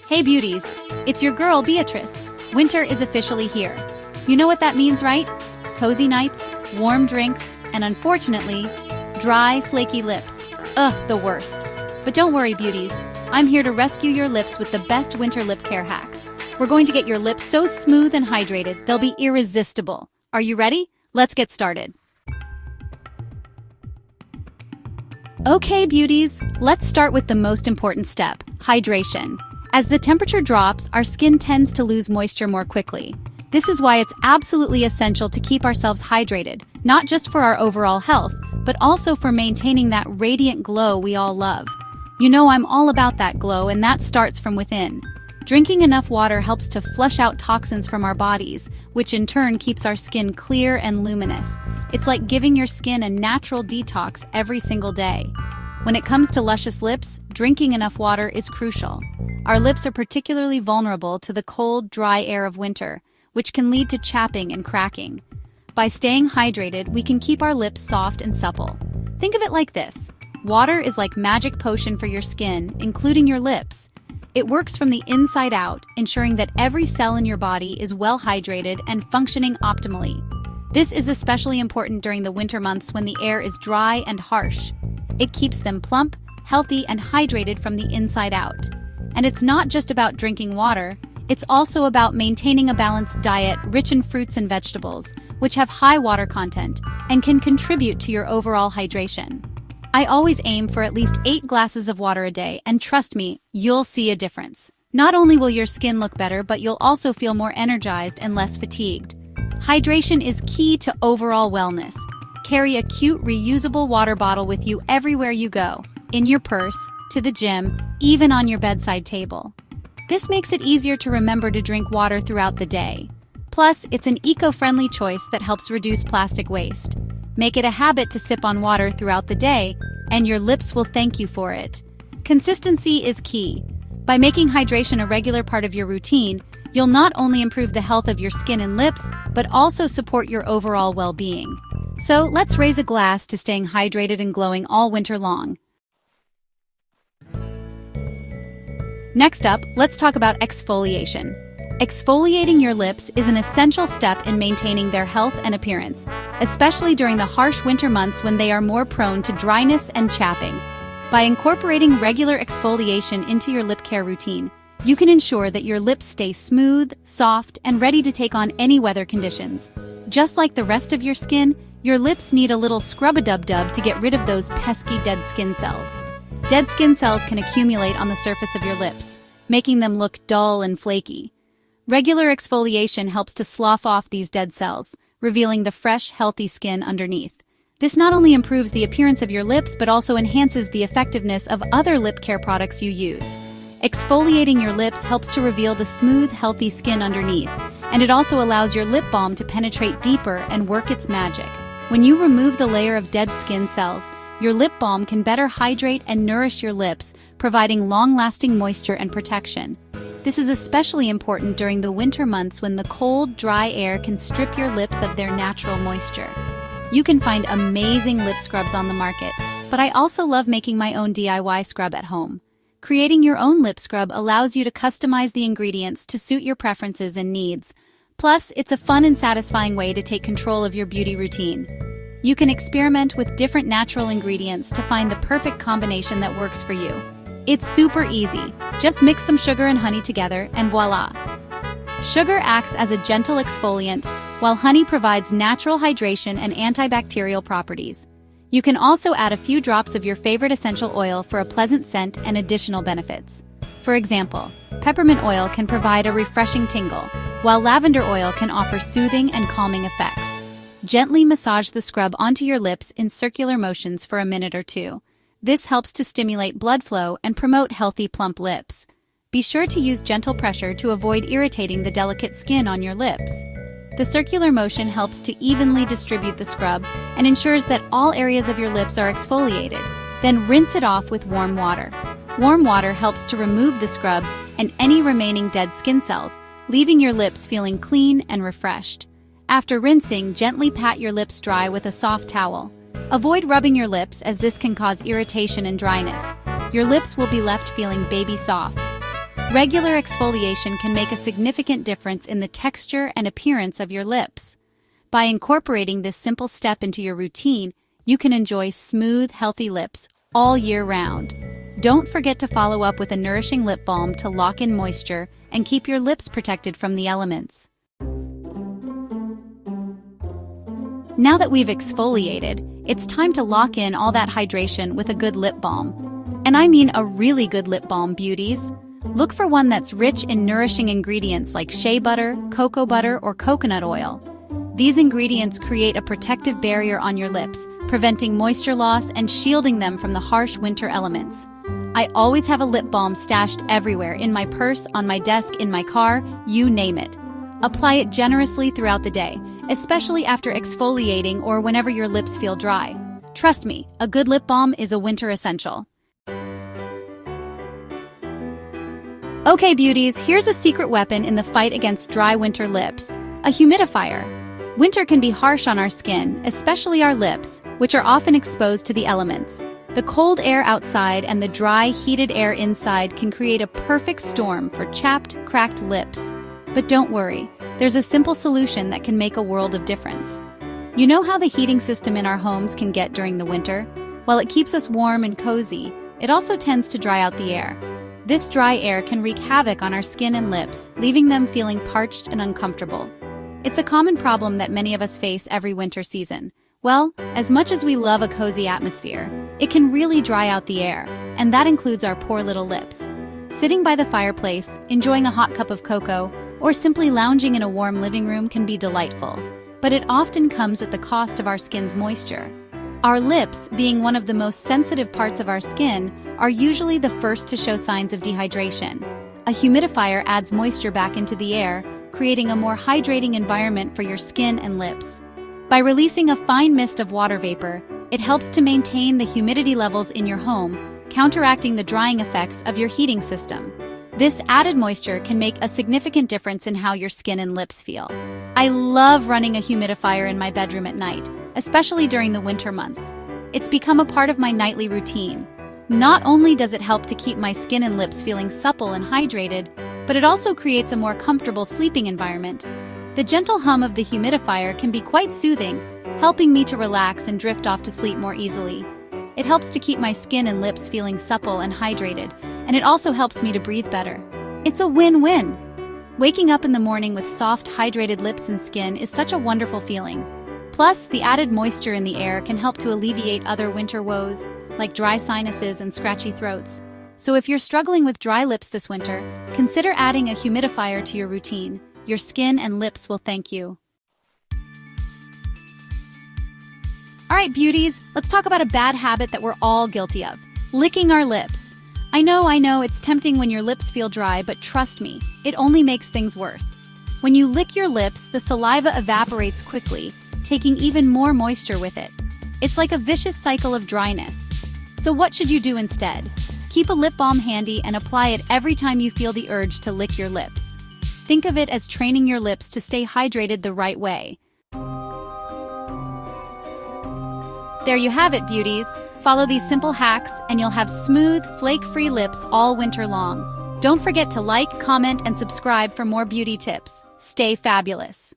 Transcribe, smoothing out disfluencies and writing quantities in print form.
Hey beauties, it's your girl Beatrice. Winter is officially here. You know what that means, right? Cozy nights, warm drinks, and unfortunately, dry, flaky lips. Ugh, the worst. But don't worry, beauties. I'm here to rescue your lips with the best winter lip care hacks. We're going to get your lips so smooth and hydrated, they'll be irresistible. Are you ready? Let's get started. Okay, beauties, let's start with the most important step, hydration. As the temperature drops, our skin tends to lose moisture more quickly. This is why it's absolutely essential to keep ourselves hydrated, not just for our overall health, but also for maintaining that radiant glow we all love. You know I'm all about that glow, and that starts from within. Drinking enough water helps to flush out toxins from our bodies, which in turn keeps our skin clear and luminous. It's like giving your skin a natural detox every single day. When it comes to luscious lips, drinking enough water is crucial. Our lips are particularly vulnerable to the cold, dry air of winter, which can lead to chapping and cracking. By staying hydrated, we can keep our lips soft and supple. Think of it like this. Water is like magic potion for your skin, including your lips. It works from the inside out, ensuring that every cell in your body is well hydrated and functioning optimally. This is especially important during the winter months when the air is dry and harsh. It keeps them plump, healthy, and hydrated from the inside out. And it's not just about drinking water, it's also about maintaining a balanced diet rich in fruits and vegetables, which have high water content and can contribute to your overall hydration. I always aim for at least 8 glasses of water a day, and trust me, you'll see a difference. Not only will your skin look better, but you'll also feel more energized and less fatigued. Hydration is key to overall wellness. Carry a cute, reusable water bottle with you everywhere you go, in your purse, to the gym, even on your bedside table. This makes it easier to remember to drink water throughout the day. Plus, it's an eco-friendly choice that helps reduce plastic waste. Make it a habit to sip on water throughout the day, and your lips will thank you for it. Consistency is key. By making hydration a regular part of your routine, you'll not only improve the health of your skin and lips, but also support your overall well-being. So let's raise a glass to staying hydrated and glowing all winter long. Next up, let's talk about exfoliation. Exfoliating your lips is an essential step in maintaining their health and appearance, especially during the harsh winter months when they are more prone to dryness and chapping. By incorporating regular exfoliation into your lip care routine, you can ensure that your lips stay smooth, soft, and ready to take on any weather conditions. Just like the rest of your skin, your lips need a little scrub-a-dub-dub to get rid of those pesky dead skin cells. Dead skin cells can accumulate on the surface of your lips, making them look dull and flaky. Regular exfoliation helps to slough off these dead cells, revealing the fresh, healthy skin underneath. This not only improves the appearance of your lips, but also enhances the effectiveness of other lip care products you use. Exfoliating your lips helps to reveal the smooth, healthy skin underneath, and it also allows your lip balm to penetrate deeper and work its magic. When you remove the layer of dead skin cells, your lip balm can better hydrate and nourish your lips, providing long-lasting moisture and protection. This is especially important during the winter months when the cold, dry air can strip your lips of their natural moisture. You can find amazing lip scrubs on the market, but I also love making my own DIY scrub at home. Creating your own lip scrub allows you to customize the ingredients to suit your preferences and needs. Plus, it's a fun and satisfying way to take control of your beauty routine. You can experiment with different natural ingredients to find the perfect combination that works for you. It's super easy. Just mix some sugar and honey together, and voila! Sugar acts as a gentle exfoliant, while honey provides natural hydration and antibacterial properties. You can also add a few drops of your favorite essential oil for a pleasant scent and additional benefits. For example, peppermint oil can provide a refreshing tingle, while lavender oil can offer soothing and calming effects. Gently massage the scrub onto your lips in circular motions for a minute or 2. This helps to stimulate blood flow and promote healthy, plump lips. Be sure to use gentle pressure to avoid irritating the delicate skin on your lips. The circular motion helps to evenly distribute the scrub and ensures that all areas of your lips are exfoliated. Then rinse it off with warm water. Warm water helps to remove the scrub and any remaining dead skin cells, leaving your lips feeling clean and refreshed. After rinsing, gently pat your lips dry with a soft towel. Avoid rubbing your lips as this can cause irritation and dryness. Your lips will be left feeling baby soft. Regular exfoliation can make a significant difference in the texture and appearance of your lips. By incorporating this simple step into your routine, you can enjoy smooth, healthy lips all year round. Don't forget to follow up with a nourishing lip balm to lock in moisture and keep your lips protected from the elements. Now that we've exfoliated, it's time to lock in all that hydration with a good lip balm. And I mean a really good lip balm, beauties. Look for one that's rich in nourishing ingredients like shea butter, cocoa butter, or coconut oil. These ingredients create a protective barrier on your lips, preventing moisture loss and shielding them from the harsh winter elements. I always have a lip balm stashed everywhere, in my purse, on my desk, in my car, you name it. Apply it generously throughout the day, especially after exfoliating or whenever your lips feel dry. Trust me, a good lip balm is a winter essential. Okay, beauties, here's a secret weapon in the fight against dry winter lips: a humidifier. Winter can be harsh on our skin, especially our lips, which are often exposed to the elements. The cold air outside and the dry, heated air inside can create a perfect storm for chapped, cracked lips. But don't worry, there's a simple solution that can make a world of difference. You know how the heating system in our homes can get during the winter? While it keeps us warm and cozy, it also tends to dry out the air. This dry air can wreak havoc on our skin and lips, leaving them feeling parched and uncomfortable. It's a common problem that many of us face every winter season. Well, as much as we love a cozy atmosphere, it can really dry out the air, and that includes our poor little lips. Sitting by the fireplace, enjoying a hot cup of cocoa, or simply lounging in a warm living room can be delightful, but it often comes at the cost of our skin's moisture. Our lips, being one of the most sensitive parts of our skin, are usually the first to show signs of dehydration. A humidifier adds moisture back into the air, creating a more hydrating environment for your skin and lips. By releasing a fine mist of water vapor, it helps to maintain the humidity levels in your home, counteracting the drying effects of your heating system. This added moisture can make a significant difference in how your skin and lips feel. I love running a humidifier in my bedroom at night, especially during the winter months. It's become a part of my nightly routine. Not only does it help to keep my skin and lips feeling supple and hydrated, but it also creates a more comfortable sleeping environment. The gentle hum of the humidifier can be quite soothing, helping me to relax and drift off to sleep more easily. It helps to keep my skin and lips feeling supple and hydrated, and it also helps me to breathe better. It's a win-win. Waking up in the morning with soft, hydrated lips and skin is such a wonderful feeling. Plus, the added moisture in the air can help to alleviate other winter woes, like dry sinuses and scratchy throats. So if you're struggling with dry lips this winter, consider adding a humidifier to your routine. Your skin and lips will thank you. All right, beauties, let's talk about a bad habit that we're all guilty of: licking our lips. I know, it's tempting when your lips feel dry, but trust me, it only makes things worse. When you lick your lips, the saliva evaporates quickly, taking even more moisture with it. It's like a vicious cycle of dryness. So what should you do instead? Keep a lip balm handy and apply it every time you feel the urge to lick your lips. Think of it as training your lips to stay hydrated the right way. There you have it, beauties. Follow these simple hacks and you'll have smooth, flake-free lips all winter long. Don't forget to like, comment, and subscribe for more beauty tips. Stay fabulous.